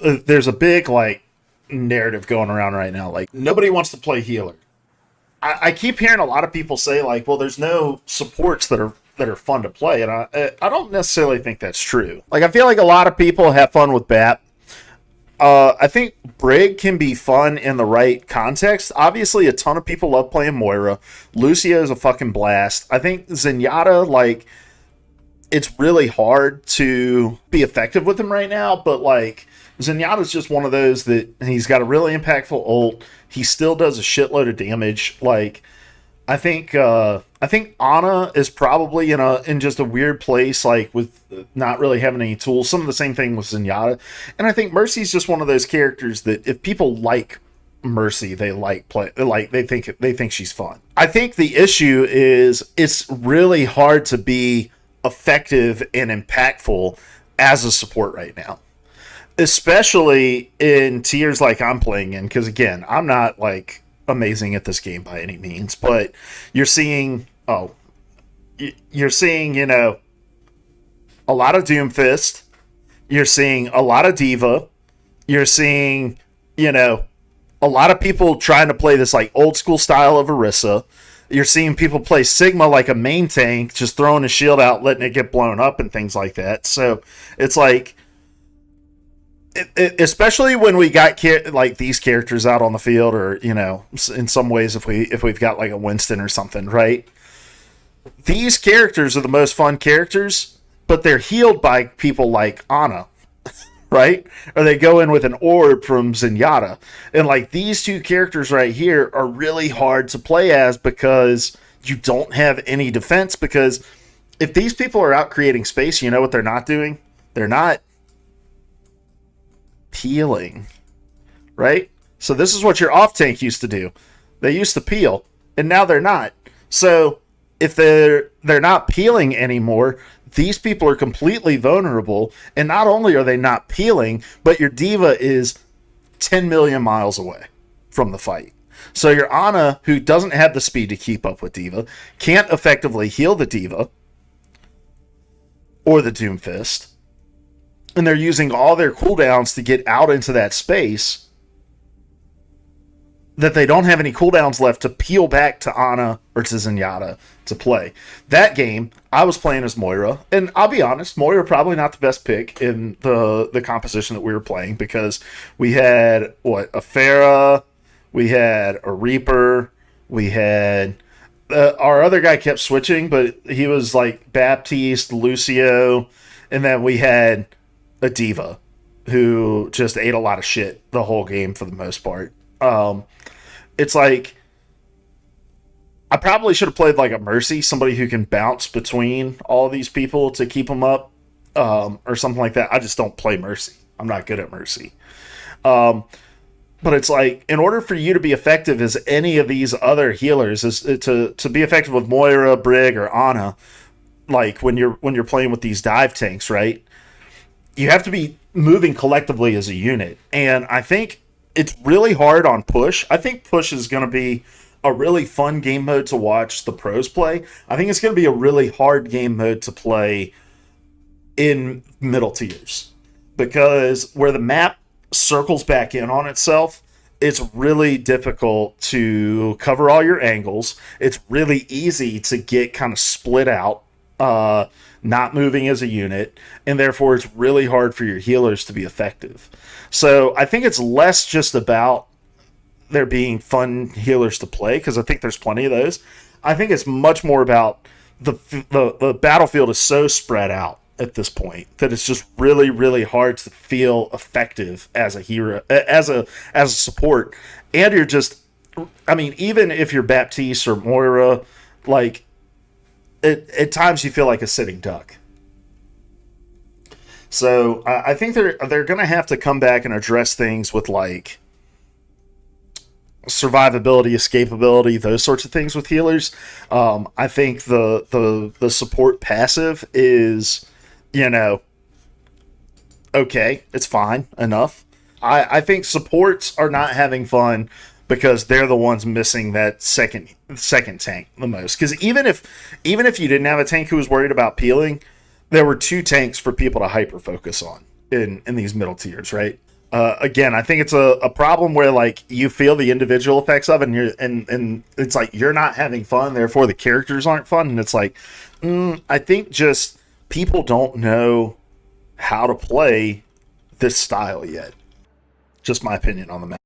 there's a big like narrative going around right now. Like nobody wants to play healer. I keep hearing a lot of people say like, well, there's no supports that are fun to play, and I don't necessarily think that's true. Like I feel like a lot of people have fun with BAP. I think Brig can be fun in the right context. Obviously, a ton of people love playing Moira. Lucio is a fucking blast. I think Zenyatta, like, it's really hard to be effective with him right now, but, like, Zenyatta's just one of those that he's got a really impactful ult. He still does a shitload of damage. Like, I think Ana is probably in just a weird place, like with not really having any tools. Some of the same thing with Zenyatta, and I think Mercy's just one of those characters that if people like Mercy, they think she's fun. I think the issue is it's really hard to be effective and impactful as a support right now, especially in tiers like I'm playing in. Because again, I'm not like amazing at this game by any means, but you're seeing a lot of Doomfist, you're seeing a lot of Diva, you're seeing a lot of people trying to play this like old school style of Orisa. You're seeing people play Sigma like a main tank, just throwing a shield out, letting it get blown up and things like that. So it's like, especially when we got like these characters out on the field, or in some ways if we've got like a Winston or something, right? These characters are the most fun characters, but they're healed by people like Ana, right? Or they go in with an orb from Zenyatta, and like these two characters right here are really hard to play as because you don't have any defense. Because if these people are out creating space, you know what they're not doing? They're not peeling, right? So this is what your off tank used to do. They used to peel, and now they're not. So if they're not peeling anymore, these people are completely vulnerable, and not only are they not peeling, but your Diva is 10 million miles away from the fight. So your Ana, who doesn't have the speed to keep up with Diva, can't effectively heal the Diva or the Doomfist, and they're using all their cooldowns to get out into that space that they don't have any cooldowns left to peel back to Ana or to Zenyatta to play. That game, I was playing as Moira, and I'll be honest, Moira probably not the best pick in the composition that we were playing, because we had, a Pharah, we had a Reaper, we had... our other guy kept switching, but he was like Baptiste, Lucio, and then we had a Diva who just ate a lot of shit the whole game for the most part. It's like, I probably should have played like a Mercy, somebody who can bounce between all these people to keep them up, or something like that. I just don't play Mercy. I'm not good at Mercy. But it's like, in order for you to be effective as any of these other healers, is to be effective with Moira, Brig, or Ana, like when you're playing with these dive tanks, right? You have to be moving collectively as a unit. And I think it's really hard on push. I think push is going to be a really fun game mode to watch the pros play. I think it's going to be a really hard game mode to play in middle tiers, because where the map circles back in on itself, it's really difficult to cover all your angles. It's really easy to get kind of split out, not moving as a unit, and therefore it's really hard for your healers to be effective. So I think it's less just about there being fun healers to play, because I think there's plenty of those. I think it's much more about the battlefield is so spread out at this point that it's just really, really hard to feel effective as a hero, as a support. And you're just, I mean, even if you're Baptiste or Moira, like, at times you feel like a sitting duck. So I think they're going to have to come back and address things with like survivability, escapability, those sorts of things with healers. I think the support passive is, okay, it's fine enough. I think supports are not having fun because they're the ones missing that second tank the most. Because even if you didn't have a tank who was worried about peeling, there were two tanks for people to hyper focus on in these middle tiers, right? Again, I think it's a problem where like you feel the individual effects of it, and and it's like you're not having fun, therefore the characters aren't fun, and it's like I think just people don't know how to play this style yet. Just my opinion on the matter.